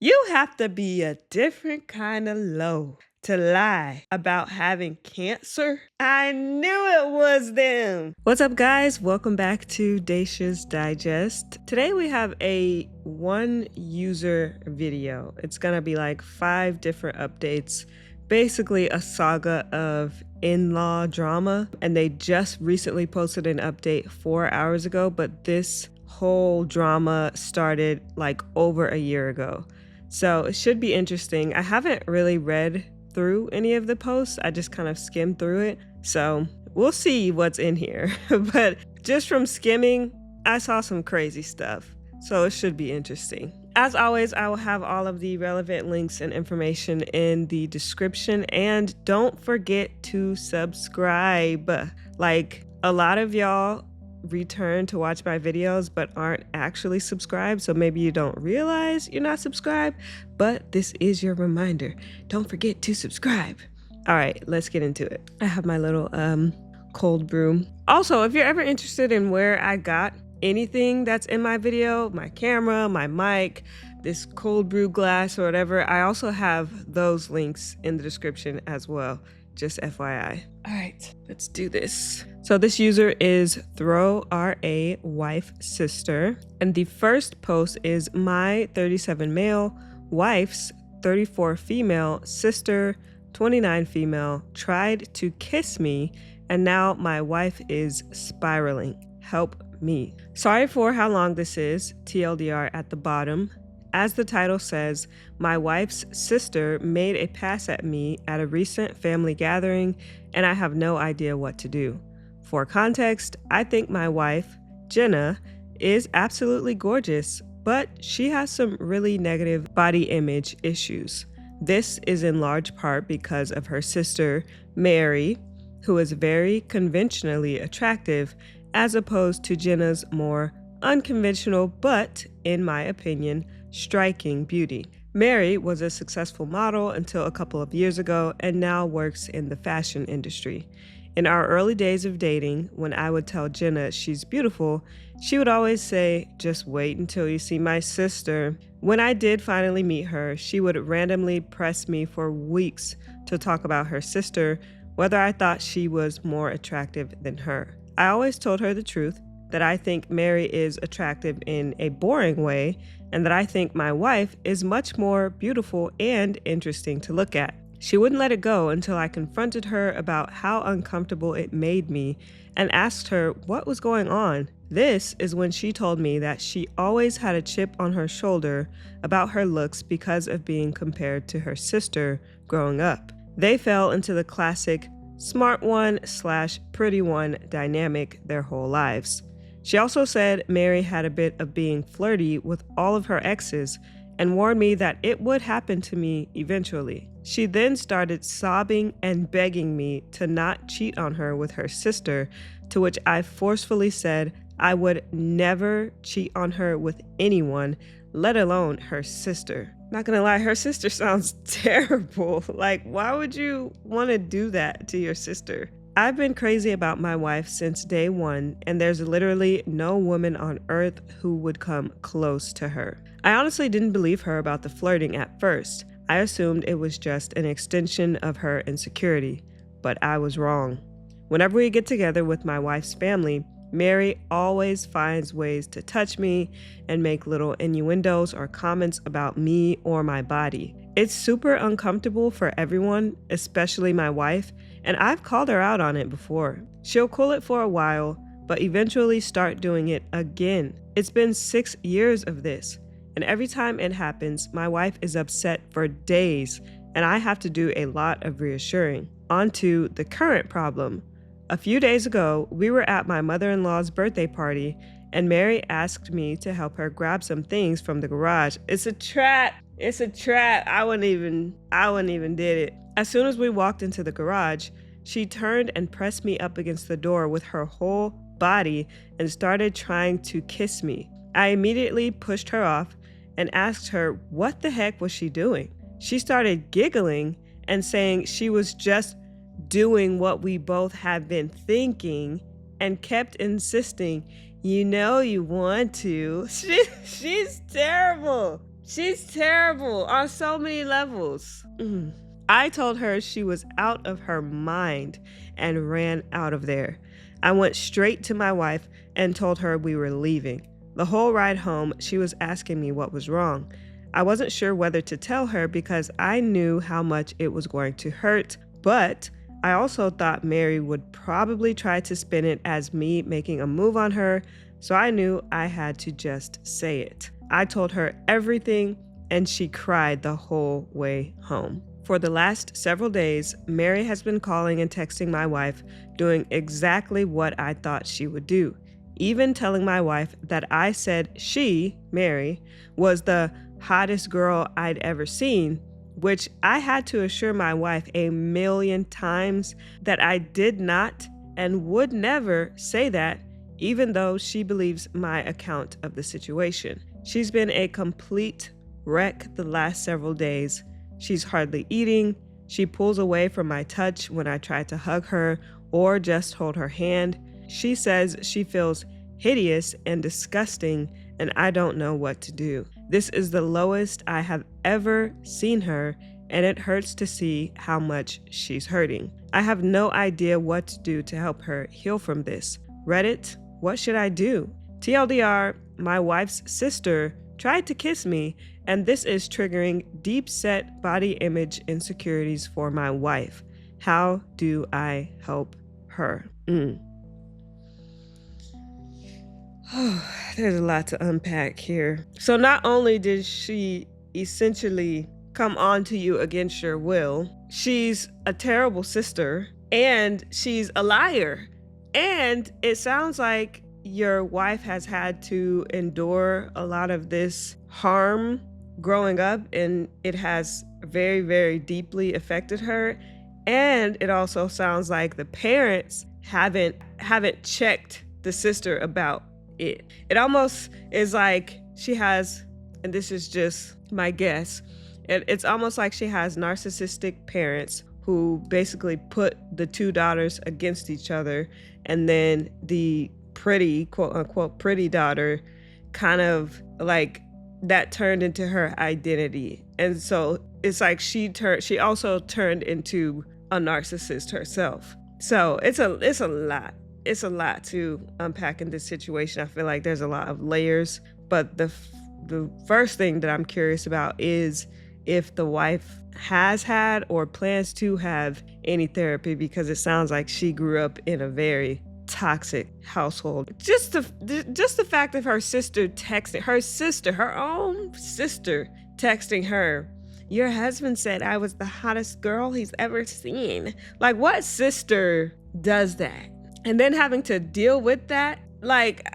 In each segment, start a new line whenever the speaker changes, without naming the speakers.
You have to be a different kind of low to lie about having cancer. I knew it was them. What's up, guys? Welcome back to Dacia's Digest. Today we have a one user video. It's gonna be like 5 different updates, basically a saga of in-law drama. And they just recently posted an update 4 hours ago, but this whole drama started like over a year ago. So it should be interesting. I haven't really read through any of the posts. I just kind of skimmed through it. So we'll see what's in here. But just from skimming, I saw some crazy stuff. So it should be interesting. As always, I will have all of the relevant links and information in the description. And don't forget to subscribe. Like, a lot of y'all return to watch my videos but aren't actually subscribed, so maybe you don't realize you're not subscribed, but this is your reminder. Don't forget to subscribe. All right, let's get into it. I have my little cold brew. Also, if you're ever interested in where I got anything that's in my video, my camera, my mic, this cold brew glass or whatever, I also have those links in the description as well. Just FYI. All right, let's do this. So this user is Throw RA Wife Sister. And the first post is my 37 male, wife's 34 female, sister, 29 female, tried to kiss me, and now my wife is spiraling. Help me. Sorry for how long this is, TLDR at the bottom. As the title says, my wife's sister made a pass at me at a recent family gathering, and I have no idea what to do. For context, I think my wife, Jenna, is absolutely gorgeous, but she has some really negative body image issues. This is in large part because of her sister, Mary, who is very conventionally attractive, as opposed to Jenna's more unconventional, but, in my opinion, striking beauty. Mary was a successful model until a couple of years ago and now works in the fashion industry. In our early days of dating, when I would tell Jenna she's beautiful, she would always say, "Just wait until you see my sister." When I did finally meet her, she would randomly press me for weeks to talk about her sister, whether I thought she was more attractive than her. I always told her the truth, that I think Mary is attractive in a boring way, and that I think my wife is much more beautiful and interesting to look at. She wouldn't let it go until I confronted her about how uncomfortable it made me and asked her what was going on. This is when she told me that she always had a chip on her shoulder about her looks because of being compared to her sister growing up. They fell into the classic smart one / pretty one dynamic their whole lives. She also said Mary had a bit of being flirty with all of her exes and warned me that it would happen to me eventually. She then started sobbing and begging me to not cheat on her with her sister, to which I forcefully said I would never cheat on her with anyone, let alone her sister. Not gonna lie, her sister sounds terrible. Like, why would you want to do that to your sister? I've been crazy about my wife since day one, and there's literally no woman on earth who would come close to her. I honestly didn't believe her about the flirting at first. I assumed it was just an extension of her insecurity, but I was wrong. Whenever we get together with my wife's family, Mary always finds ways to touch me and make little innuendos or comments about me or my body. It's super uncomfortable for everyone, especially my wife, and I've called her out on it before. She'll cool it for a while, but eventually start doing it again. It's been 6 years of this, and every time it happens, my wife is upset for days, and I have to do a lot of reassuring. On to the current problem. A few days ago, we were at my mother-in-law's birthday party, and Mary asked me to help her grab some things from the garage. It's a trap. It's a trap. I wouldn't even did it. As soon as we walked into the garage, she turned and pressed me up against the door with her whole body and started trying to kiss me. I immediately pushed her off and asked her what the heck was she doing. She started giggling and saying she was just doing what we both had been thinking and kept insisting, "You know you want to." She's terrible. She's terrible on so many levels. I told her she was out of her mind and ran out of there. I went straight to my wife and told her we were leaving. The whole ride home, she was asking me what was wrong. I wasn't sure whether to tell her because I knew how much it was going to hurt, but I also thought Mary would probably try to spin it as me making a move on her, so I knew I had to just say it. I told her everything, and she cried the whole way home. For the last several days, Mary has been calling and texting my wife, doing exactly what I thought she would do, even telling my wife that I said she, Mary, was the hottest girl I'd ever seen, which I had to assure my wife 1,000,000 times that I did not and would never say that, even though she believes my account of the situation. She's been a complete wreck the last several days. She's hardly eating. She pulls away from my touch when I try to hug her or just hold her hand. She says she feels hideous and disgusting, and I don't know what to do. This is the lowest I have ever seen her, and it hurts to see how much she's hurting. I have no idea what to do to help her heal from this. Reddit, what should I do? TLDR, my wife's sister tried to kiss me, and this is triggering deep-set body image insecurities for my wife. How do I help her? There's a lot to unpack here. So not only did she essentially come on to you against your will, she's a terrible sister, and she's a liar. And it sounds like your wife has had to endure a lot of this harm growing up, and it has very, very deeply affected her. And it also sounds like the parents haven't checked the sister about it. It almost is like she has, and this is just my guess, it's almost like she has narcissistic parents who basically put the two daughters against each other, and then the pretty, quote unquote, pretty daughter kind of like that turned into her identity. And so it's like she also turned into a narcissist herself. So it's a lot. It's a lot to unpack in this situation. I feel like there's a lot of layers, but the first thing that I'm curious about is if the wife has had or plans to have any therapy, because it sounds like she grew up in a very toxic household. Just the fact of her own sister texting her, your husband said I was the hottest girl he's ever seen. Like, what sister does that? And then having to deal with that, like,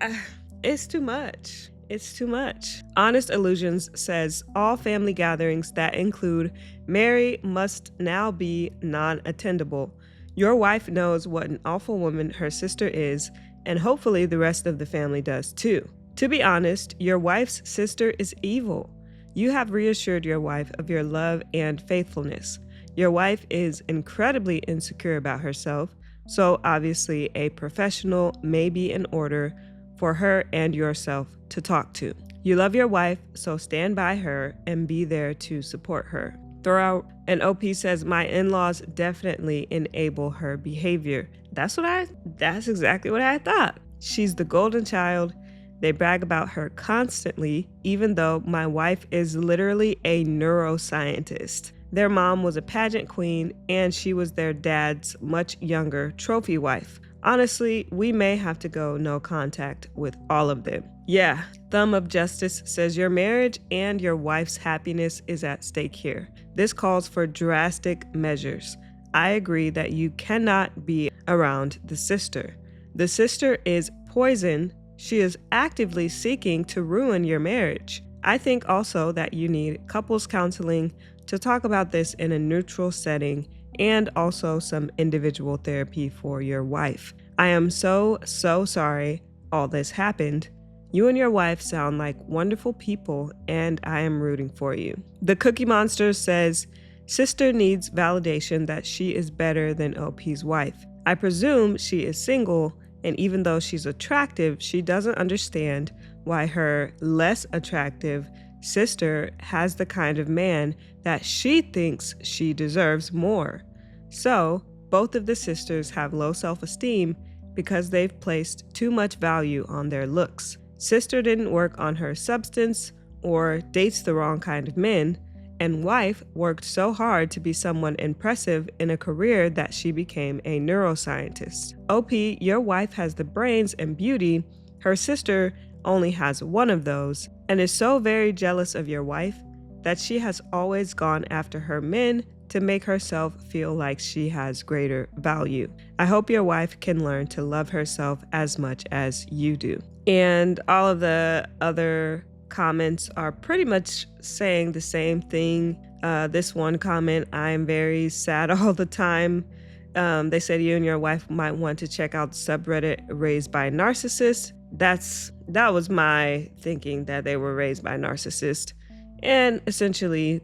it's too much. It's too much. Honest Illusions says all family gatherings that include Mary must now be non-attendable. Your wife knows what an awful woman her sister is, and hopefully the rest of the family does too. To be honest, your wife's sister is evil. You have reassured your wife of your love and faithfulness. Your wife is incredibly insecure about herself, so obviously a professional may be in order for her and yourself to talk to. You love your wife, so stand by her and be there to support her. Throughout, and OP says, my in-laws definitely enable her behavior. That's exactly what I thought. She's the golden child. They brag about her constantly, even though my wife is literally a neuroscientist. Their mom was a pageant queen, and she was their dad's much younger trophy wife. Honestly, we may have to go no contact with all of them. Yeah, Thumb of Justice says your marriage and your wife's happiness is at stake here. This calls for drastic measures. I agree that you cannot be around the sister. The sister is poison. She is actively seeking to ruin your marriage. I think also that you need couples counseling to talk about this in a neutral setting, and also some individual therapy for your wife. I am so sorry all this happened. You and your wife sound like wonderful people, and I am rooting for you. The Cookie Monster says, sister needs validation that she is better than OP's wife. I presume she is single, and even though she's attractive, she doesn't understand why her less attractive sister has the kind of man that she thinks she deserves more. So, both of the sisters have low self-esteem because they've placed too much value on their looks. Sister didn't work on her substance or dates the wrong kind of men, and wife worked so hard to be someone impressive in a career that she became a neuroscientist. OP, your wife has the brains and beauty. Her sister only has one of those and is so very jealous of your wife that she has always gone after her men to make herself feel like she has greater value. I hope your wife can learn to love herself as much as you do. And all of the other comments are pretty much saying the same thing. This one comment, I'm very sad all the time. They said you and your wife might want to check out the subreddit Raised by Narcissists. That was my thinking, that they were raised by narcissists. And essentially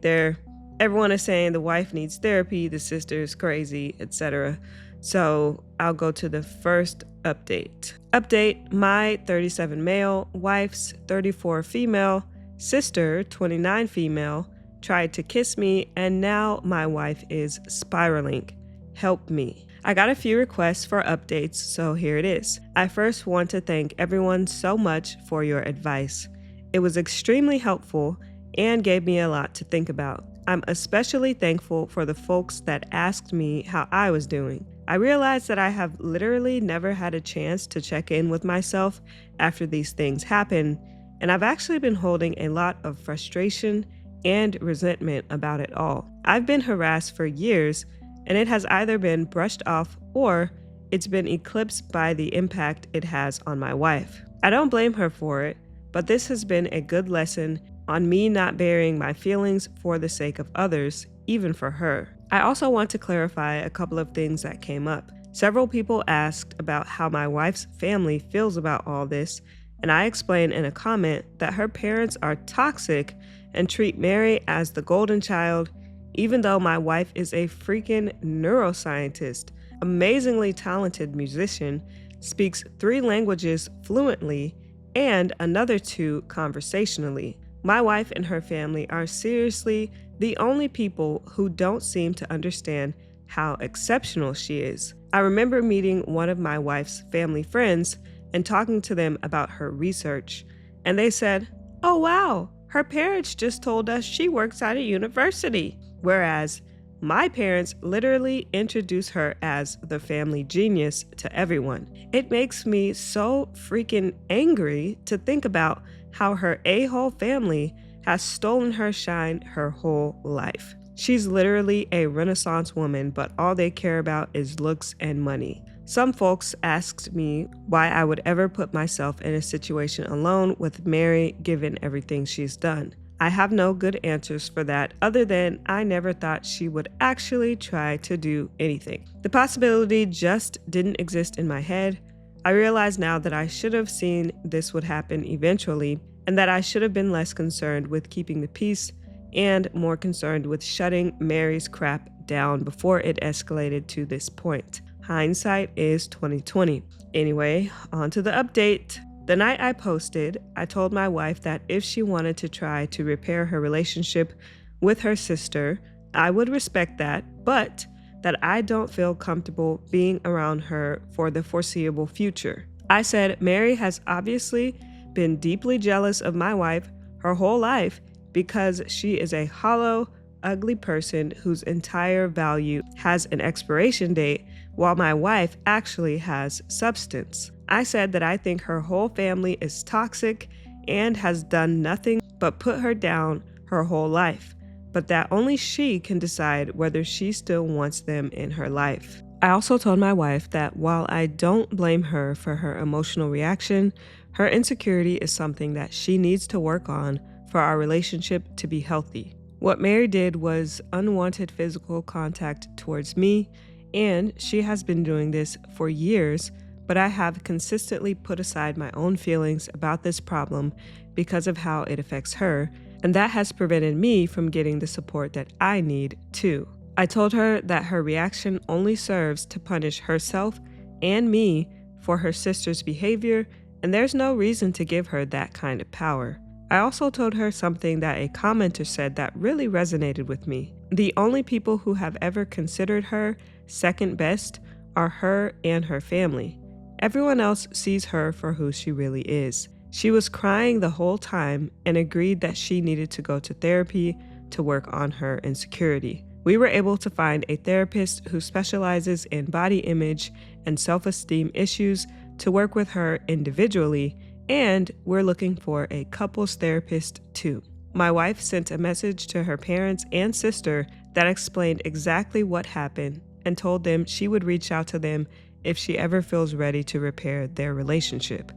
everyone is saying the wife needs therapy, the sister is crazy, etc. So I'll go to the first update. Update, my 37 male, wife's 34 female, sister 29 female, tried to kiss me and now my wife is spiraling. Help me. I got a few requests for updates, so here it is. I first want to thank everyone so much for your advice. It was extremely helpful and gave me a lot to think about. I'm especially thankful for the folks that asked me how I was doing. I realized that I have literally never had a chance to check in with myself after these things happen, and I've actually been holding a lot of frustration and resentment about it all. I've been harassed for years, and it has either been brushed off or it's been eclipsed by the impact it has on my wife. I don't blame her for it, but this has been a good lesson on me not burying my feelings for the sake of others, even for her. I also want to clarify a couple of things that came up. Several people asked about how my wife's family feels about all this, and I explained in a comment that her parents are toxic and treat Mary as the golden child, even though my wife is a freaking neuroscientist, amazingly talented musician, speaks 3 languages fluently, and another 2 conversationally. My wife and her family are seriously the only people who don't seem to understand how exceptional she is. I remember meeting one of my wife's family friends and talking to them about her research, and they said, "Oh wow, her parents just told us she works at a university," whereas my parents literally introduce her as the family genius to everyone. It makes me so freaking angry to think about how her a-hole family has stolen her shine her whole life. She's literally a Renaissance woman, but all they care about is looks and money. Some folks asked me why I would ever put myself in a situation alone with Mary given everything she's done. I have no good answers for that other than I never thought she would actually try to do anything. The possibility just didn't exist in my head. I realize now that I should have seen this would happen eventually and that I should have been less concerned with keeping the peace and more concerned with shutting Mary's crap down before it escalated to this point. Hindsight is 2020. Anyway, on to the update. The night I posted, I told my wife that if she wanted to try to repair her relationship with her sister, I would respect that, but that I don't feel comfortable being around her for the foreseeable future. I said Mary has obviously been deeply jealous of my wife her whole life because she is a hollow, ugly person whose entire value has an expiration date, while my wife actually has substance. I said that I think her whole family is toxic and has done nothing but put her down her whole life, but that only she can decide whether she still wants them in her life. I also told my wife that while I don't blame her for her emotional reaction, her insecurity is something that she needs to work on for our relationship to be healthy. What Mary did was unwanted physical contact towards me, and she has been doing this for years, but I have consistently put aside my own feelings about this problem because of how it affects her, and that has prevented me from getting the support that I need too. I told her that her reaction only serves to punish herself and me for her sister's behavior, and there's no reason to give her that kind of power. I also told her something that a commenter said that really resonated with me. The only people who have ever considered her second best are her and her family. Everyone else sees her for who she really is. She was crying the whole time and agreed that she needed to go to therapy to work on her insecurity. We were able to find a therapist who specializes in body image and self-esteem issues to work with her individually, and we're looking for a couples therapist too. My wife sent a message to her parents and sister that explained exactly what happened and told them she would reach out to them if she ever feels ready to repair their relationship.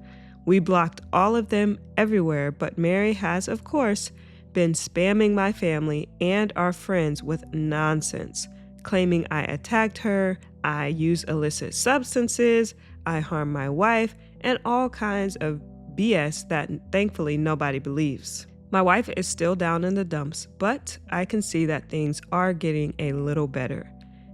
We blocked all of them everywhere, but Mary has, of course, been spamming my family and our friends with nonsense, claiming I attacked her, I use illicit substances, I harm my wife, and all kinds of BS that thankfully nobody believes. My wife is still down in the dumps, but I can see that things are getting a little better.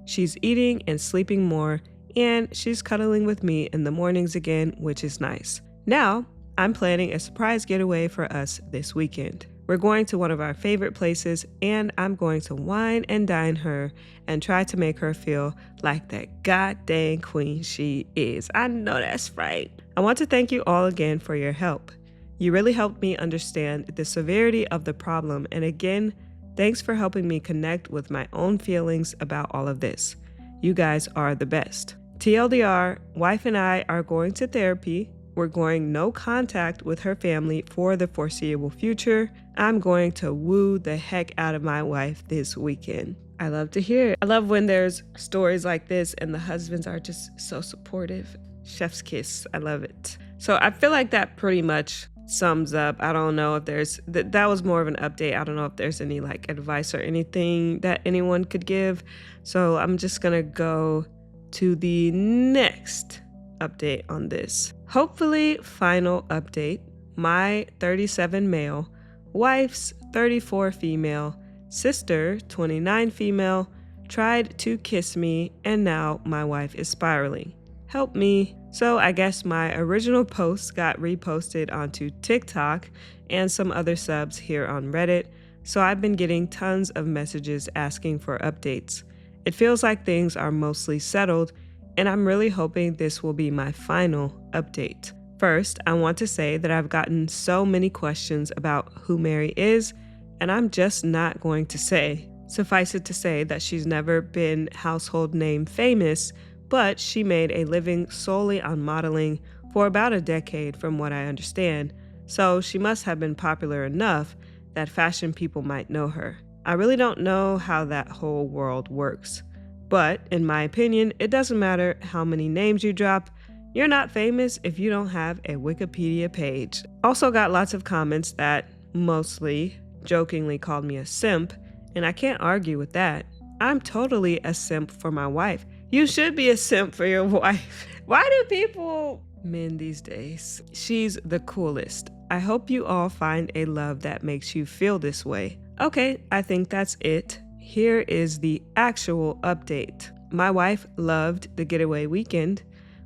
She's eating and sleeping more, and she's cuddling with me in the mornings again, which is nice. Now, I'm planning a surprise getaway for us this weekend. We're going to one of our favorite places, and I'm going to wine and dine her and try to make her feel like that goddamn queen she is. I know that's right. I want to thank you all again for your help. You really helped me understand the severity of the problem, and again, thanks for helping me connect with my own feelings about all of this. You guys are the best. TLDR, wife and I are going to therapy. We're going no contact with her family for the foreseeable future. I'm going to woo the heck out of my wife this weekend. I love to hear it. I love when there's stories like this and the husbands are just so supportive. Chef's kiss. I love it. So I feel like that pretty much sums up. I don't know if there's, that was more of an update. I don't know if there's any like advice or anything that anyone could give. So I'm just gonna go to the next update on this. Hopefully, final update. My 37 male, wife's 34 female, sister 29 female, tried to kiss me, and now my wife is spiraling. Help me. So I guess my original post got reposted onto TikTok and some other subs here on Reddit, so I've been getting tons of messages asking for updates. It feels like things are mostly settled, and I'm really hoping this will be my final update. First, I want to say that I've gotten so many questions about who Mary is, and I'm just not going to say. Suffice it to say that she's never been household name famous, but she made a living solely on modeling for about a decade from what I understand, so she must have been popular enough that fashion people might know her. I really don't know how that whole world works, but in my opinion, it doesn't matter how many names you drop, you're not famous if you don't have a Wikipedia page. Also got lots of comments that mostly jokingly called me a simp, and I can't argue with that. I'm totally a simp for my wife. You should be a simp for your wife. Why do people, men these days? She's the coolest. I hope you all find a love that makes you feel this way. Okay, I think that's it. Here is the actual update. My wife loved the getaway weekend.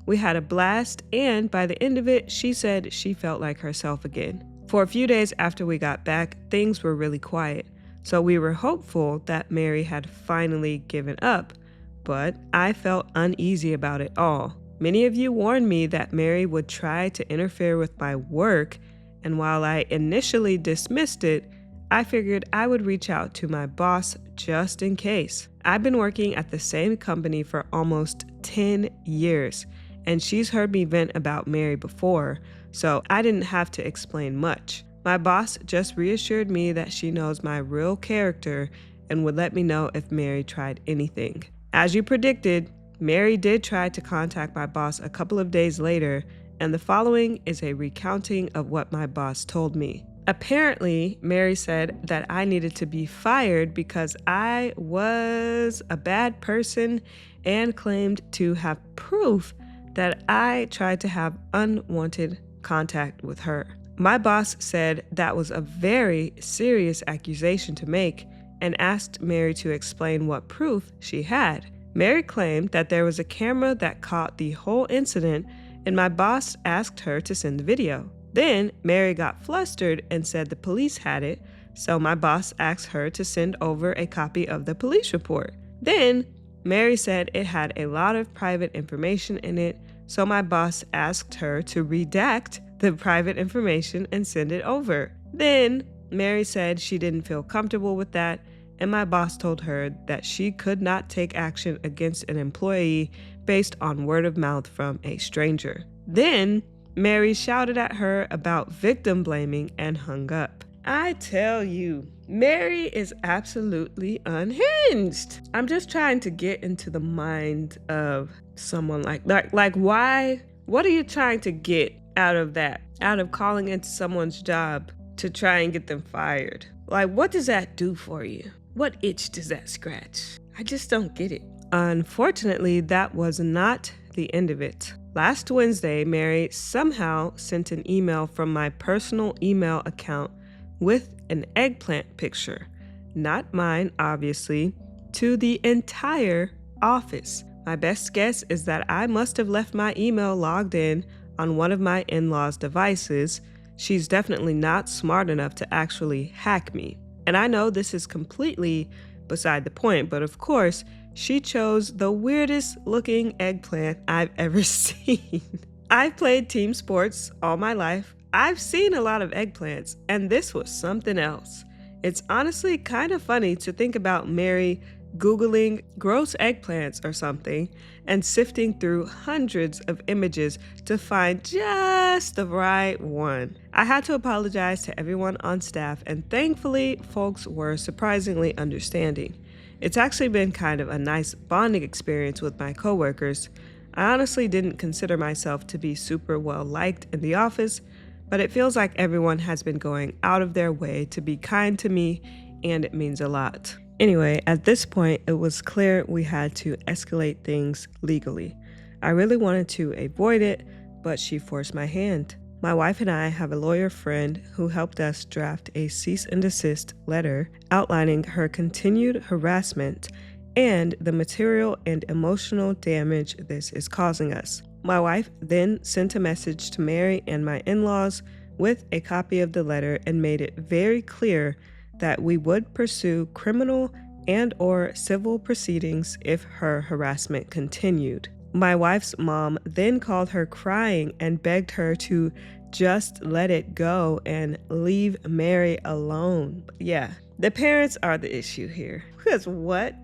We had a blast, and by the end of it, she said she felt like herself again. For a few days after we got back, things were really quiet, so we were hopeful that Mary had finally given up, but I felt uneasy about it all. Many of you warned me that Mary would try to interfere with my work, and while I initially dismissed it, I figured I would reach out to my boss just in case. I've been working at the same company for almost 10 years, and she's heard me vent about Mary before, so I didn't have to explain much. My boss just reassured me that she knows my real character and would let me know if Mary tried anything. As you predicted, Mary did try to contact my boss a couple of days later, and the following is a recounting of what my boss told me. Apparently, Mary said that I needed to be fired because I was a bad person and claimed to have proof that I tried to have unwanted contact with her. My boss said that was a very serious accusation to make and asked Mary to explain what proof she had. Mary claimed that there was a camera that caught the whole incident, and my boss asked her to send the video. Then Mary got flustered and said the police had it, so my boss asked her to send over a copy of the police report. Then Mary said it had a lot of private information in it, so my boss asked her to redact the private information and send it over. Then Mary said she didn't feel comfortable with that, and my boss told her that she could not take action against an employee based on word of mouth from a stranger. Then Mary shouted at her about victim blaming and hung up. I tell you, Mary is absolutely unhinged. I'm just trying to get into the mind of someone like why? What are you trying to get out of that? Out of calling into someone's job to try and get them fired? Like, what does that do for you? What itch does that scratch? I just don't get it. Unfortunately, that was not the end of it. Last Wednesday, Mary somehow sent an email from my personal email account with an eggplant picture, not mine, obviously, to the entire office. My best guess is that I must have left my email logged in on one of my in-laws' devices. She's definitely not smart enough to actually hack me. And I know this is completely beside the point, but of course, she chose the weirdest looking eggplant I've ever seen. I've played team sports all my life. I've seen a lot of eggplants, and this was something else. It's honestly kind of funny to think about Mary Googling gross eggplants or something and sifting through hundreds of images to find just the right one. I had to apologize to everyone on staff, and thankfully, folks were surprisingly understanding. It's actually been kind of a nice bonding experience with my coworkers. I honestly didn't consider myself to be super well liked in the office, but it feels like everyone has been going out of their way to be kind to me, and it means a lot. Anyway, at this point, it was clear we had to escalate things legally. I really wanted to avoid it, but she forced my hand. My wife and I have a lawyer friend who helped us draft a cease and desist letter outlining her continued harassment and the material and emotional damage this is causing us. My wife then sent a message to Mary and my in-laws with a copy of the letter and made it very clear that we would pursue criminal and/or civil proceedings if her harassment continued. My wife's mom then called her crying and begged her to just let it go and leave Mary alone. Yeah, the parents are the issue here. Because what?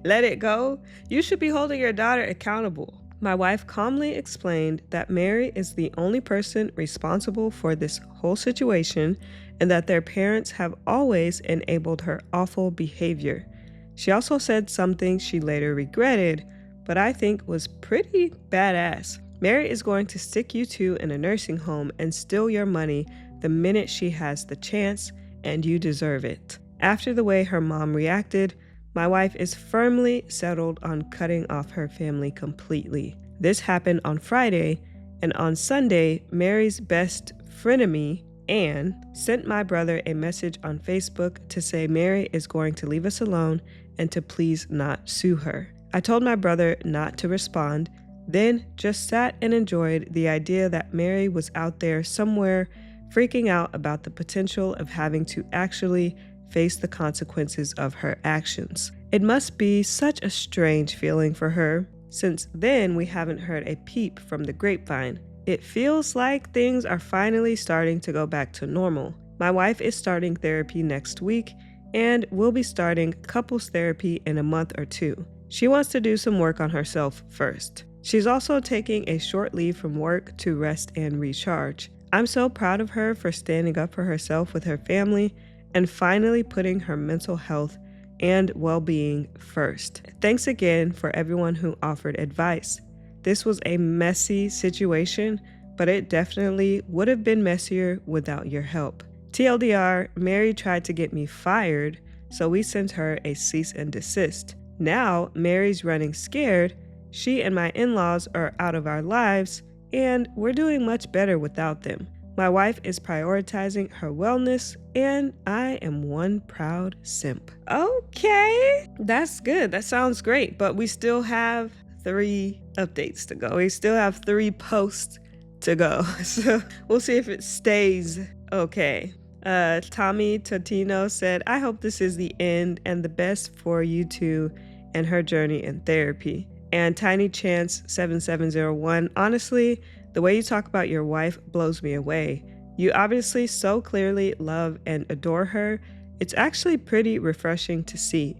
Let it go? You should be holding your daughter accountable. My wife calmly explained that Mary is the only person responsible for this whole situation and that their parents have always enabled her awful behavior. She also said something she later regretted, but I think was pretty badass. Mary is going to stick you two in a nursing home and steal your money the minute she has the chance, and you deserve it. After the way her mom reacted, my wife is firmly settled on cutting off her family completely. This happened on Friday, and on Sunday, Mary's best frenemy, Anne, sent my brother a message on Facebook to say Mary is going to leave us alone and to please not sue her. I told my brother not to respond, then just sat and enjoyed the idea that Mary was out there somewhere freaking out about the potential of having to actually face the consequences of her actions. It must be such a strange feeling for her, since then we haven't heard a peep from the grapevine. It feels like things are finally starting to go back to normal. My wife is starting therapy next week, and we'll be starting couples therapy in a month or two. She wants to do some work on herself first. She's also taking a short leave from work to rest and recharge. I'm so proud of her for standing up for herself with her family and finally putting her mental health and well-being first. Thanks again for everyone who offered advice. This was a messy situation, but it definitely would have been messier without your help. TLDR, Mary tried to get me fired, so we sent her a cease and desist. Now, Mary's running scared. She and my in-laws are out of our lives, and we're doing much better without them. My wife is prioritizing her wellness, and I am one proud simp. Okay, that's good. That sounds great, but we still have 3 updates to go. We still have 3 posts to go. So we'll see if it stays okay. Tommy Totino said, I hope this is the end and the best for you two and her journey in therapy. And Tiny Chance 7701, honestly, the way you talk about your wife blows me away. You obviously so clearly love and adore her. It's actually pretty refreshing to see.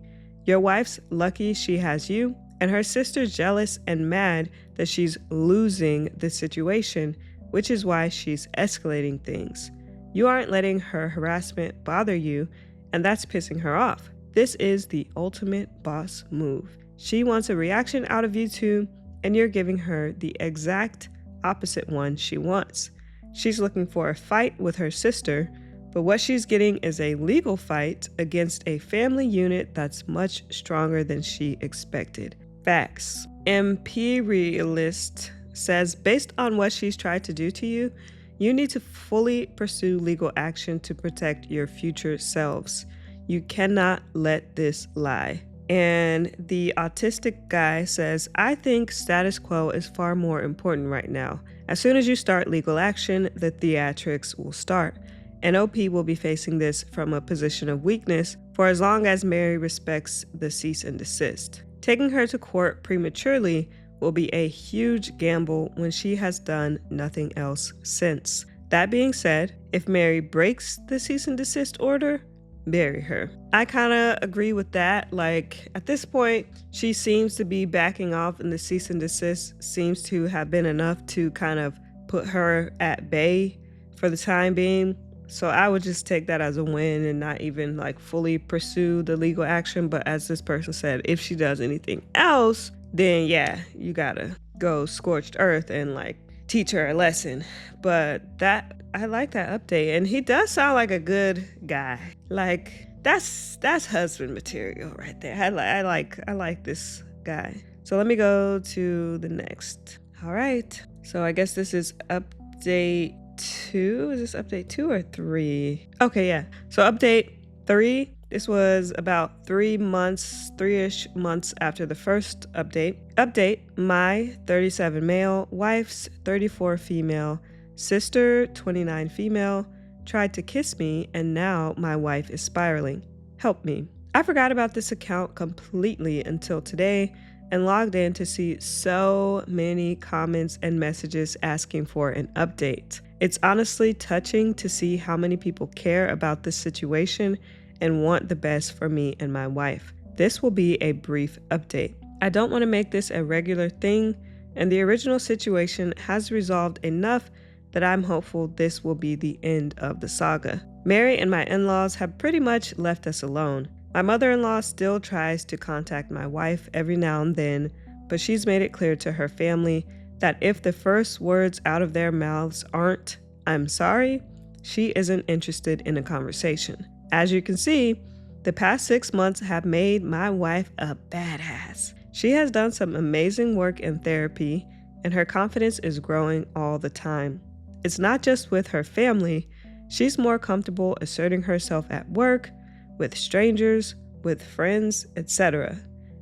Your wife's lucky she has you, and her sister's jealous and mad that she's losing the situation, which is why she's escalating things. You aren't letting her harassment bother you, and that's pissing her off. This is the ultimate boss move. She wants a reaction out of you two, and you're giving her the exact opposite one she wants. She's looking for a fight with her sister, but what she's getting is a legal fight against a family unit that's much stronger than she expected. Facts. Imperialist says, based on what she's tried to do to you, you need to fully pursue legal action to protect your future selves. You cannot let this lie. And the autistic guy says, I think status quo is far more important right now. As soon as you start legal action, the theatrics will start. And OP will be facing this from a position of weakness for as long as Mary respects the cease and desist. Taking her to court prematurely will be a huge gamble when she has done nothing else since. That being said, if Mary breaks the cease and desist order, bury her. I kind of agree with that. Like, at this point, she seems to be backing off, and the cease and desist seems to have been enough to kind of put her at bay for the time being. So I would just take that as a win and not even like fully pursue the legal action. But as this person said, if she does anything else, then yeah, you gotta go scorched earth and like teach her a lesson. But that, I like that update, and he does sound like a good guy. Like that's husband material right there. I like this guy. So let me go to the next. All right. So I guess this is update 2. Is this update 2 or 3? Okay, yeah. So update 3. This was about 3-ish months after the first update. Update, my 37 male, wife's 34 female, sister 29 female, tried to kiss me, and now my wife is spiraling. Help me. I forgot about this account completely until today and logged in to see so many comments and messages asking for an update. It's honestly touching to see how many people care about this situation and want the best for me and my wife. This will be a brief update. I don't want to make this a regular thing, and the original situation has resolved enough that I'm hopeful this will be the end of the saga. Mary and my in-laws have pretty much left us alone. My mother-in-law still tries to contact my wife every now and then, but she's made it clear to her family that if the first words out of their mouths aren't, "I'm sorry," she isn't interested in a conversation. As you can see, the past 6 months have made my wife a badass. She has done some amazing work in therapy, and her confidence is growing all the time. It's not just with her family. She's more comfortable asserting herself at work, with strangers, with friends, etc.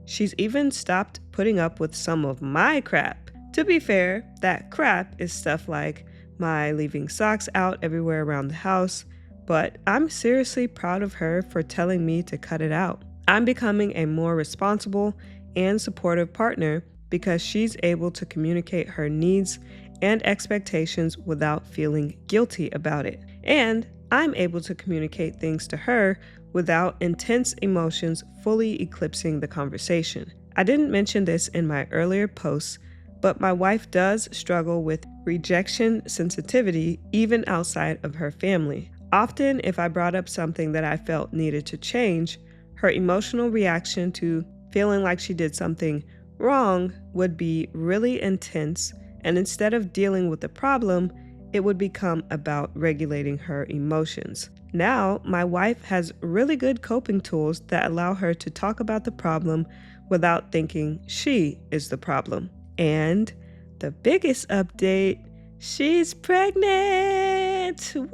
She's even stopped putting up with some of my crap. To be fair, that crap is stuff like my leaving socks out everywhere around the house, but I'm seriously proud of her for telling me to cut it out. I'm becoming a more responsible and supportive partner because she's able to communicate her needs and expectations without feeling guilty about it. And I'm able to communicate things to her without intense emotions fully eclipsing the conversation. I didn't mention this in my earlier posts, but my wife does struggle with rejection sensitivity even outside of her family. Often, if I brought up something that I felt needed to change, her emotional reaction to feeling like she did something wrong would be really intense, and instead of dealing with the problem, it would become about regulating her emotions. Now, my wife has really good coping tools that allow her to talk about the problem without thinking she is the problem. And the biggest update, she's pregnant! Woo!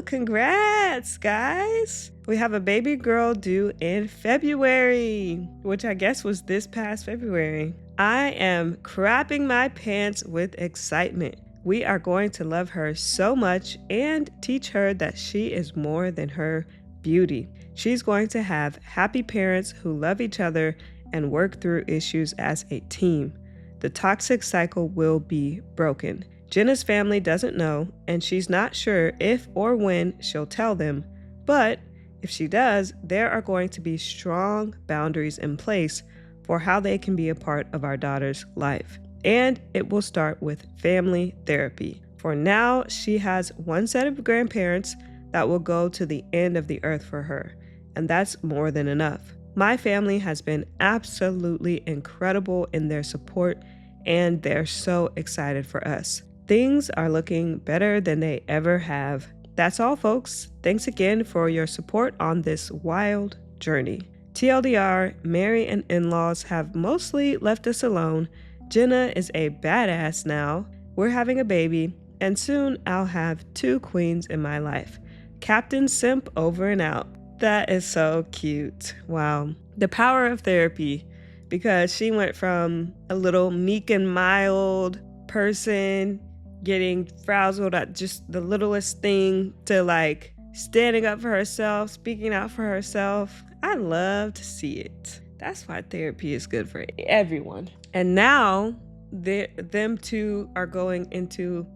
Congrats, guys! We have a baby girl due in February, which I guess was this past February. I am crapping my pants with excitement. We are going to love her so much and teach her that she is more than her beauty. She's going to have happy parents who love each other and work through issues as a team. The toxic cycle will be broken. Jenna's family doesn't know, and she's not sure if or when she'll tell them. But if she does, there are going to be strong boundaries in place for how they can be a part of our daughter's life. And it will start with family therapy. For now, she has one set of grandparents that will go to the end of the earth for her, and that's more than enough. My family has been absolutely incredible in their support, and they're so excited for us. Things are looking better than they ever have. That's all, folks. Thanks again for your support on this wild journey. TLDR, Mary and in-laws have mostly left us alone. Jenna is a badass now. We're having a baby, and soon I'll have 2 queens in my life. Captain Simp over and out. That is so cute. Wow. The power of therapy, because she went from a little meek and mild person getting frazzled at just the littlest thing to like standing up for herself, speaking out for herself. I love to see it. That's why therapy is good for everyone. And now them two are going into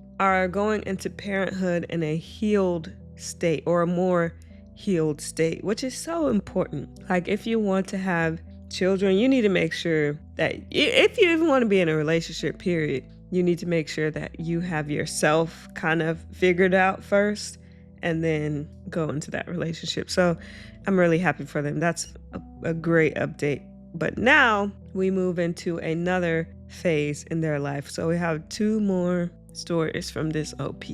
parenthood in a healed state, or a more healed state, which is so important. Like, if you want to have children, you need to make sure that if you even want to be in a relationship, period, you need to make sure that you have yourself kind of figured out first and then go into that relationship. So I'm really happy for them. That's a great update. But now we move into another phase in their life. So we have 2 more stories from this OP.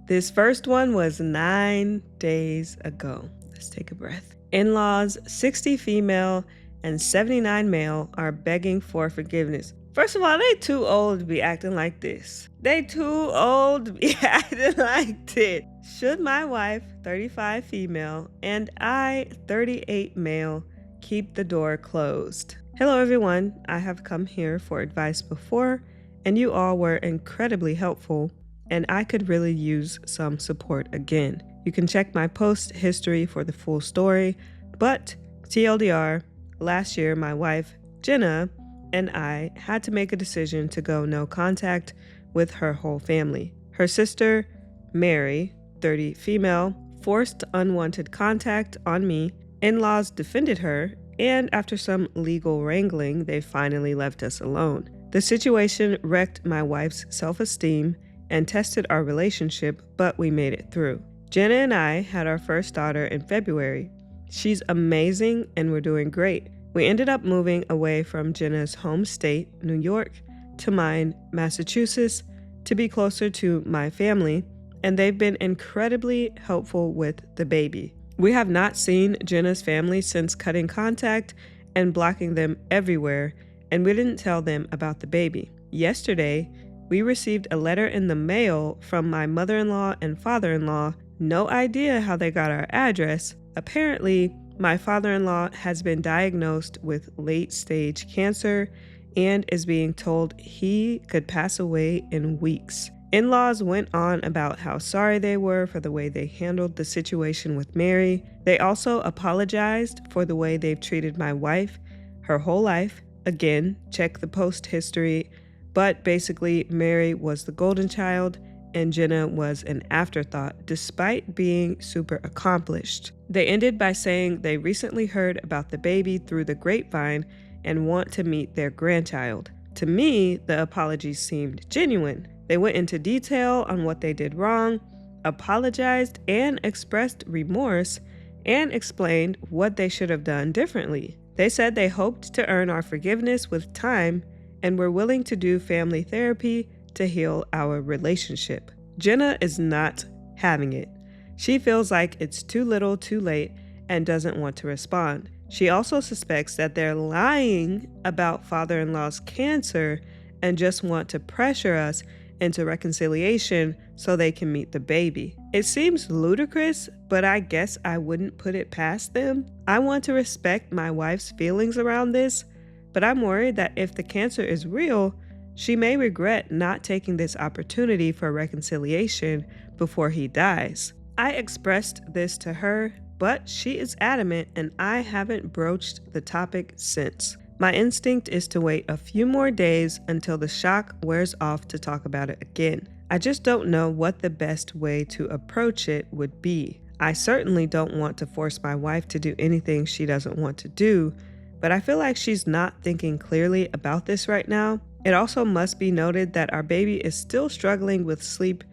This first one was 9 days ago. Let's take a breath. In-laws, 60 female and 79 male, are begging for forgiveness. First of all, they too old to be acting like this. They too old to be acting like this. Should my wife, 35 female, and I, 38 male, keep the door closed? Hello everyone, I have come here for advice before, and you all were incredibly helpful, and I could really use some support again. You can check my post history for the full story, but TLDR, last year my wife, Jenna, and I had to make a decision to go no contact with her whole family. Her sister, Mary, 30 female, forced unwanted contact on me. In-laws defended her, and after some legal wrangling, they finally left us alone. The situation wrecked my wife's self-esteem and tested our relationship, but we made it through. Jenna and I had our first daughter in February. She's amazing and we're doing great. We ended up moving away from Jenna's home state, New York, to mine, Massachusetts, to be closer to my family, and they've been incredibly helpful with the baby. We have not seen Jenna's family since cutting contact and blocking them everywhere, and we didn't tell them about the baby. Yesterday, we received a letter in the mail from my mother-in-law and father-in-law. No idea how they got our address. Apparently, my father-in-law has been diagnosed with late-stage cancer and is being told he could pass away in weeks. In-laws went on about how sorry they were for the way they handled the situation with Mary. They also apologized for the way they've treated my wife her whole life. Again, check the post history. But basically, Mary was the golden child and Jenna was an afterthought, despite being super accomplished. They ended by saying they recently heard about the baby through the grapevine and want to meet their grandchild. To me, the apologies seemed genuine. They went into detail on what they did wrong, apologized and expressed remorse, and explained what they should have done differently. They said they hoped to earn our forgiveness with time and were willing to do family therapy to heal our relationship. Jenna is not having it. She feels like it's too little too late and doesn't want to respond. She also suspects that they're lying about father-in-law's cancer and just want to pressure us into reconciliation so they can meet the baby. It seems ludicrous, but I guess I wouldn't put it past them. I want to respect my wife's feelings around this, but I'm worried that if the cancer is real, She may regret not taking this opportunity for reconciliation before he dies. I expressed this to her, but she is adamant and I haven't broached the topic since. My instinct is to wait a few more days until the shock wears off to talk about it again. I just don't know what the best way to approach it would be. I certainly don't want to force my wife to do anything she doesn't want to do, but I feel like she's not thinking clearly about this right now. It also must be noted that our baby is still struggling with sleep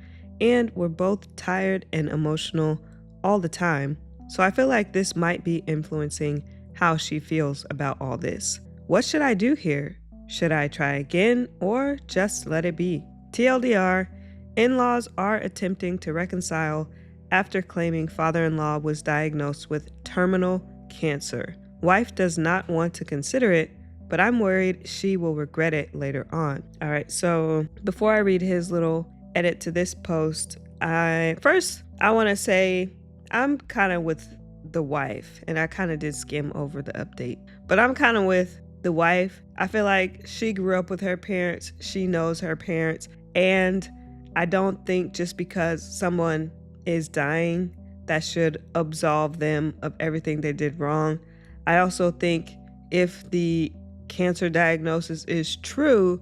and we're both tired and emotional all the time. So I feel like this might be influencing how she feels about all this. What should I do here? Should I try again or just let it be? TLDR, in-laws are attempting to reconcile after claiming father-in-law was diagnosed with terminal cancer. Wife does not want to consider it, but I'm worried she will regret it later on. All right, so before I read his little edit to this post, I want to say I'm kind of with the wife, and I kind of did skim over the update, but I'm kind of with the wife. I feel like she grew up with her parents. She knows her parents, and I don't think just because someone is dying that should absolve them of everything they did wrong. I also think if the cancer diagnosis is true,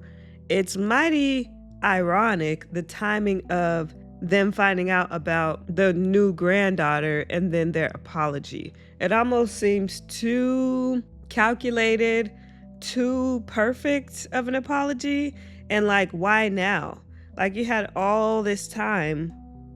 it's mighty ironic the timing of them finding out about the new granddaughter and then their apology. It almost seems too calculated, too perfect of an apology, and like, why now? Like, you had all this time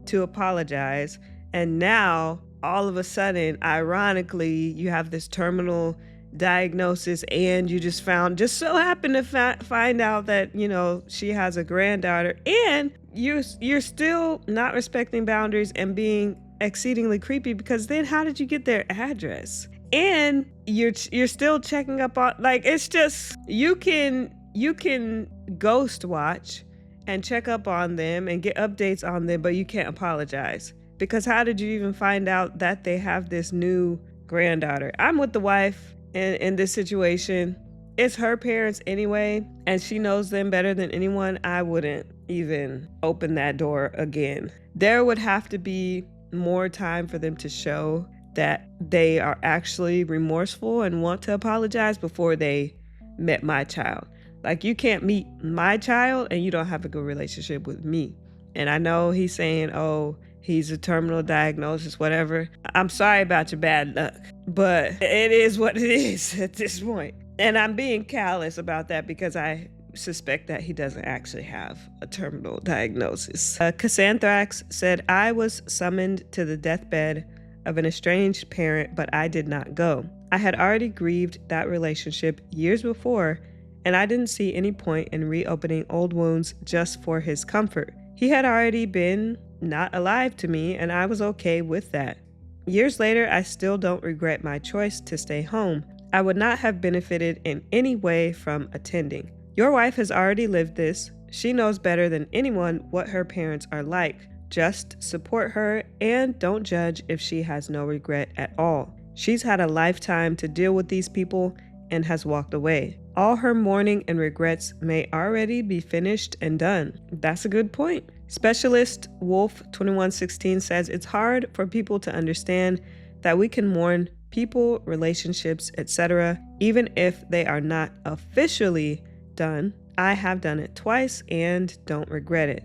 to apologize, and now all of a sudden, ironically, you have this terminal diagnosis and you just so happen to find out that, you know, she has a granddaughter, and you're still not respecting boundaries and being exceedingly creepy, because then how did you get their address? And you're still checking up on, like, it's just, you can ghost watch and check up on them and get updates on them, but you can't apologize. Because how did you even find out that they have this new granddaughter? I'm with the wife in this situation. It's her parents anyway, and she knows them better than anyone. I wouldn't even open that door again. There would have to be more time for them to show that they are actually remorseful and want to apologize before they met my child. Like, you can't meet my child and you don't have a good relationship with me. And I know he's saying, oh, he's a terminal diagnosis, whatever. I'm sorry about your bad luck, but it is what it is at this point. And I'm being callous about that because I suspect that he doesn't actually have a terminal diagnosis. Cassanthrax said, I was summoned to the deathbed of an estranged parent, but I did not go. I had already grieved that relationship years before, and I didn't see any point in reopening old wounds just for his comfort. He had already been not alive to me, and I was okay with that. Years later, I still don't regret my choice to stay home. I would not have benefited in any way from attending. Your wife has already lived this. She knows better than anyone what her parents are like. Just support her and don't judge if she has no regret at all. She's had a lifetime to deal with these people and has walked away. All her mourning and regrets may already be finished and done. That's a good point. Specialist Wolf 2116 says it's hard for people to understand that we can mourn people, relationships, etc., even if they are not officially done. I have done it twice and don't regret it.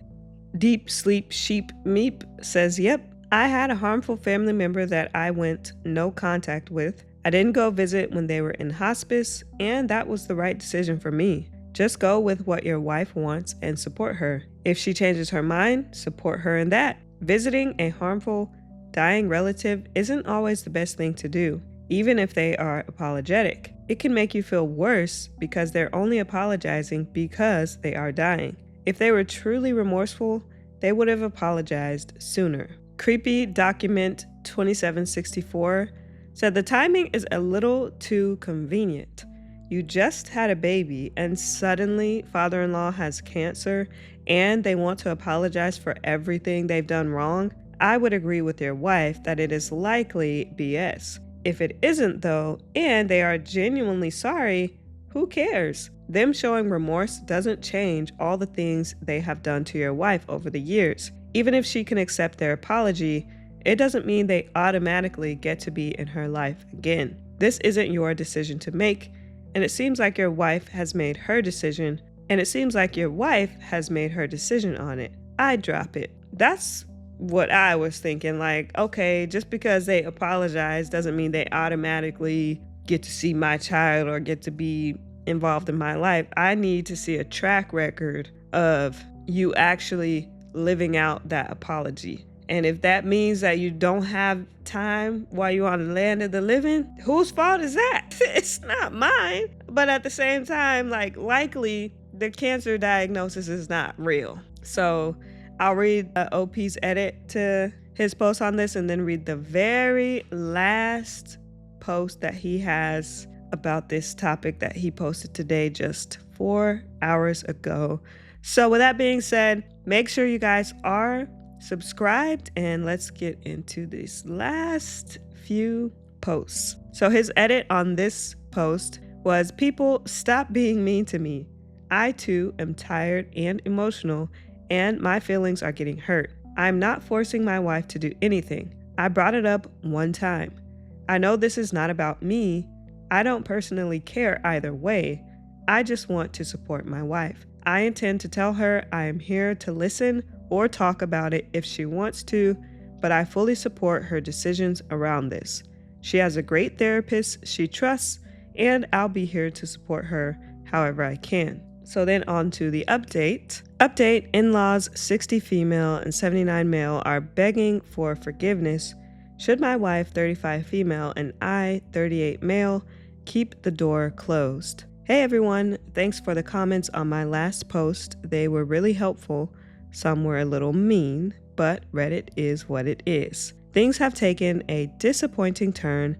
Deep Sleep Sheep Meep says, yep, I had a harmful family member that I went no contact with. I didn't go visit when they were in hospice, and that was the right decision for me. Just go with what your wife wants and support her. If she changes her mind, support her in that. Visiting a harmful, dying relative isn't always the best thing to do, even if they are apologetic. It can make you feel worse because they're only apologizing because they are dying. If they were truly remorseful, they would have apologized sooner. Creepy Document 2764 said the timing is a little too convenient. You just had a baby and suddenly father-in-law has cancer and they want to apologize for everything they've done wrong. I would agree with your wife that it is likely BS. If it isn't though, and they are genuinely sorry, who cares? Them showing remorse doesn't change all the things they have done to your wife over the years. Even if she can accept their apology, it doesn't mean they automatically get to be in her life again. This isn't your decision to make, and it seems like your wife has made her decision, on it. I'd drop it. That's what I was thinking. Like, okay, just because they apologize doesn't mean they automatically get to see my child or get to be involved in my life. I need to see a track record of you actually living out that apology. And if that means that you don't have time while you're on the land of the living, whose fault is that? It's not mine. But at the same time, like, likely the cancer diagnosis is not real. So I'll read OP's edit to his post on this and then read the very last post that he has about this topic that he posted today, just 4 hours ago. So with that being said, make sure you guys are subscribed, and let's get into these last few posts. So his edit on this post was, "People, stop being mean to me. I too am tired and emotional, and my feelings are getting hurt. I'm not forcing my wife to do anything. I brought it up one time. I know this is not about me. I don't personally care either way. I just want to support my wife. I intend to tell her I am here to listen or talk about it if she wants to, but I fully support her decisions around this. She has a great therapist she trusts, and I'll be here to support her however I can." So then on to the update. Update, in-laws 60 female and 79 male are begging for forgiveness. Should my wife, 35 female, and I, 38 male, keep the door closed? Hey everyone, thanks for the comments on my last post. They were really helpful. Some were a little mean, but Reddit is what it is. Things have taken a disappointing turn,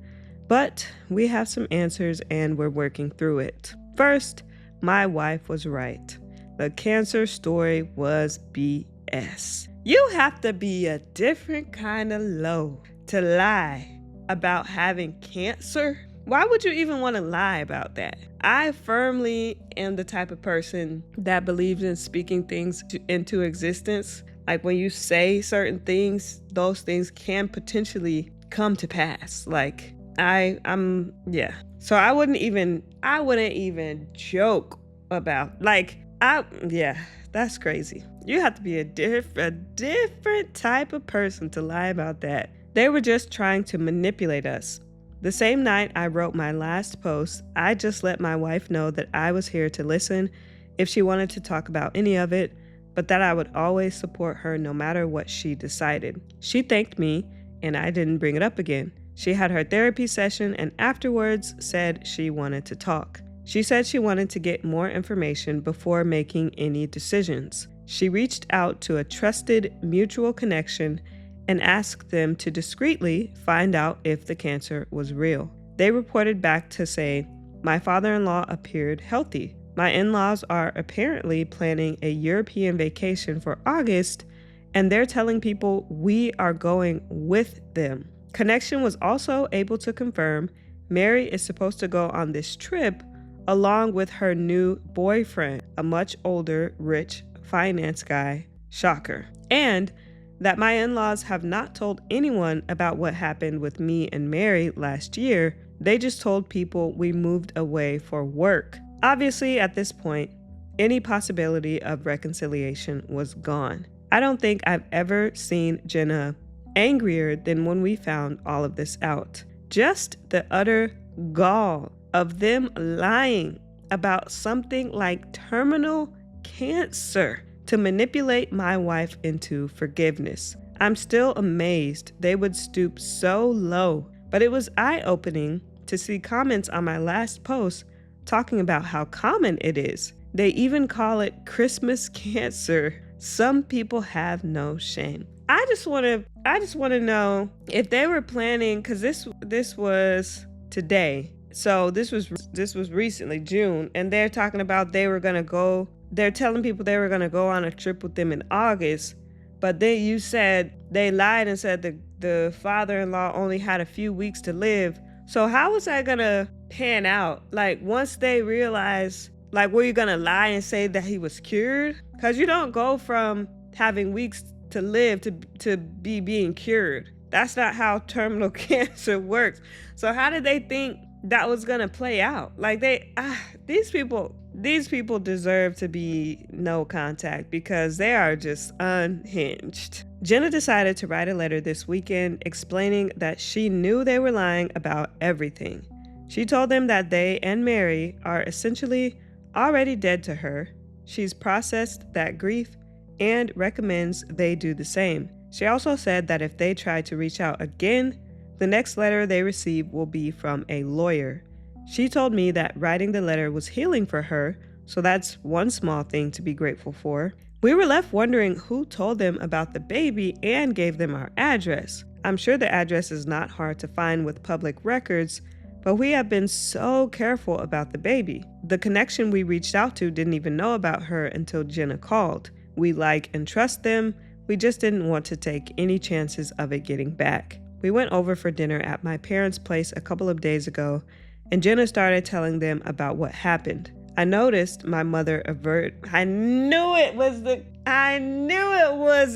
but we have some answers and we're working through it. First, my wife was right. The cancer story was BS. You have to be a different kind of low to lie about having cancer. Why would you even want to lie about that? I firmly am the type of person that believes in speaking things into existence. Like when you say certain things, those things can potentially come to pass. Like I'm So I wouldn't even joke about that's crazy. You have to be a different type of person to lie about that. They were just trying to manipulate us. The same night I wrote my last post, I just let my wife know that I was here to listen if she wanted to talk about any of it, but that I would always support her no matter what she decided. She thanked me, and I didn't bring it up again. She had her therapy session and afterwards said she wanted to talk. She said she wanted to get more information before making any decisions. She reached out to a trusted mutual connection and asked them to discreetly find out if the cancer was real. They reported back to say, my father-in-law appeared healthy. My in-laws are apparently planning a European vacation for August, and they're telling people we are going with them. Connection was also able to confirm Mary is supposed to go on this trip along with her new boyfriend, a much older, rich finance guy, shocker, and that my in-laws have not told anyone about what happened with me and Mary last year. They just told people we moved away for work. Obviously, at this point, any possibility of reconciliation was gone. I don't think I've ever seen Jenna angrier than when we found all of this out. Just the utter gall of them lying about something like terminal cancer to manipulate my wife into forgiveness. I'm still amazed they would stoop so low, but it was eye-opening to see comments on my last post talking about how common it is. They even call it Christmas cancer. Some people have no shame. I just want to know if they were planning, because this was today. So this was recently, June, and they're talking about they're telling people they were going to go on a trip with them in August, but then you said they lied and said the father-in-law only had a few weeks to live. So how was that going to pan out? Like once they realize, Like, were you gonna lie and say that he was cured? Because you don't go from having weeks to live to be being cured. That's not how terminal cancer works. So how did they think that was gonna play out? Like these people deserve to be no contact because they are just unhinged. Jenna decided to write a letter this weekend explaining that she knew they were lying about everything. She told them that they and Mary are essentially already dead to her. She's processed that grief and recommends they do the same. She also said that if they try to reach out again, the next letter they receive will be from a lawyer. She told me that writing the letter was healing for her, so that's one small thing to be grateful for. We were left wondering who told them about the baby and gave them our address. I'm sure the address is not hard to find with public records, but we have been so careful about the baby. The connection we reached out to didn't even know about her until Jenna called. We like and trust them. We just didn't want to take any chances of it getting back. We went over for dinner at my parents' place a couple of days ago, and Jenna started telling them about what happened. I noticed my mother I knew it was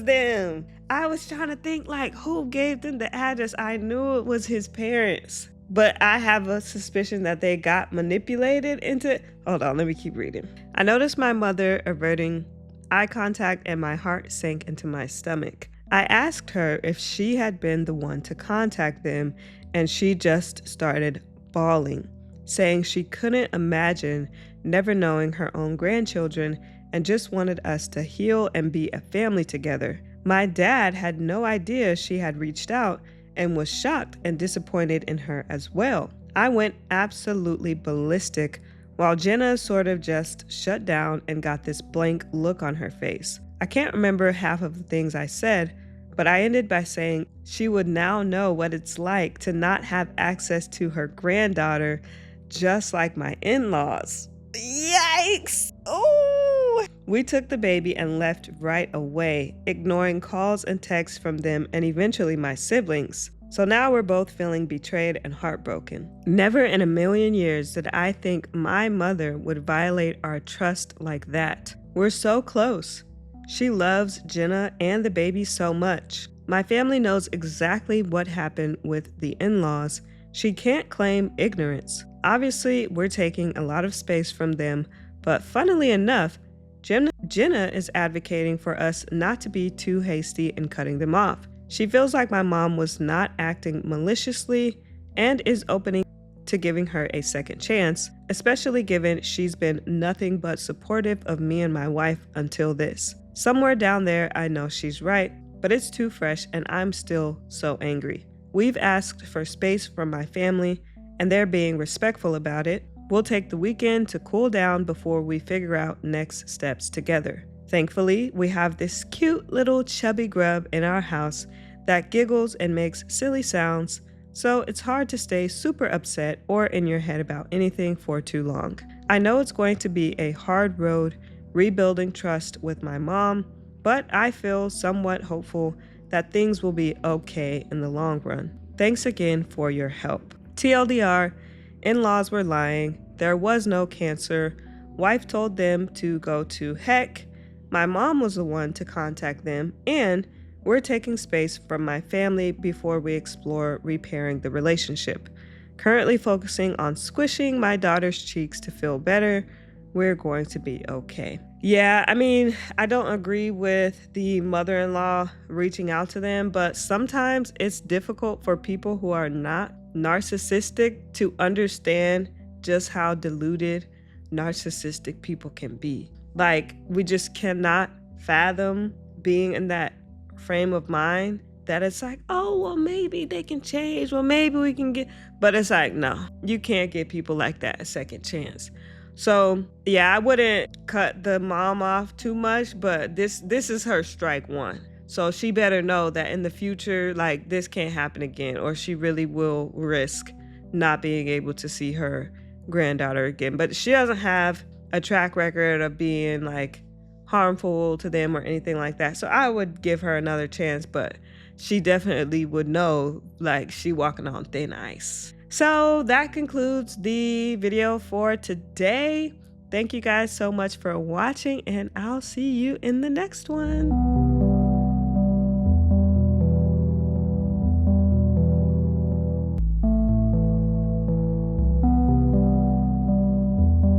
them. I was trying to think like who gave them the address. I knew it was his parents. But I have a suspicion that they got manipulated into. Hold on, let me keep reading. I noticed my mother averting eye contact and my heart sank into my stomach. I asked her if she had been the one to contact them, and she just started bawling, saying she couldn't imagine never knowing her own grandchildren and just wanted us to heal and be a family together. My dad had no idea she had reached out and was shocked and disappointed in her as well. I went absolutely ballistic while Jenna sort of just shut down and got this blank look on her face. I can't remember half of the things I said, but I ended by saying she would now know what it's like to not have access to her granddaughter, just like my in-laws. Yikes! Oh! We took the baby and left right away, ignoring calls and texts from them and eventually my siblings. So now we're both feeling betrayed and heartbroken. Never in a million years did I think my mother would violate our trust like that. We're so close. She loves Jenna and the baby so much. My family knows exactly what happened with the in-laws. She can't claim ignorance. Obviously, we're taking a lot of space from them, but funnily enough, Jenna is advocating for us not to be too hasty in cutting them off. She feels like my mom was not acting maliciously and is opening to giving her a second chance, especially given she's been nothing but supportive of me and my wife until this. Somewhere down there, I know she's right, but it's too fresh and I'm still so angry. We've asked for space from my family and they're being respectful about it. We'll take the weekend to cool down before we figure out next steps together. Thankfully, we have this cute little chubby grub in our house that giggles and makes silly sounds, so it's hard to stay super upset or in your head about anything for too long. I know it's going to be a hard road rebuilding trust with my mom, but I feel somewhat hopeful that things will be okay in the long run. Thanks again for your help. TLDR, in-laws were lying. There was no cancer. Wife told them to go to heck. My mom was the one to contact them, and we're taking space from my family before we explore repairing the relationship. Currently focusing on squishing my daughter's cheeks to feel better. We're going to be okay. Yeah, I mean, I don't agree with the mother-in-law reaching out to them, but sometimes it's difficult for people who are not narcissistic to understand just how deluded narcissistic people can be. Like, we just cannot fathom being in that frame of mind that it's like, oh, well, maybe they can change. Well, maybe we can get, but it's like, no, you can't give people like that a second chance. So yeah, I wouldn't cut the mom off too much, but this is her strike one. So she better know that in the future, like, this can't happen again, or she really will risk not being able to see her granddaughter again. But she doesn't have a track record of being like harmful to them or anything like that. So I would give her another chance, but she definitely would know like she walking on thin ice. So that concludes the video for today. Thank you guys so much for watching, and I'll see you in the next one.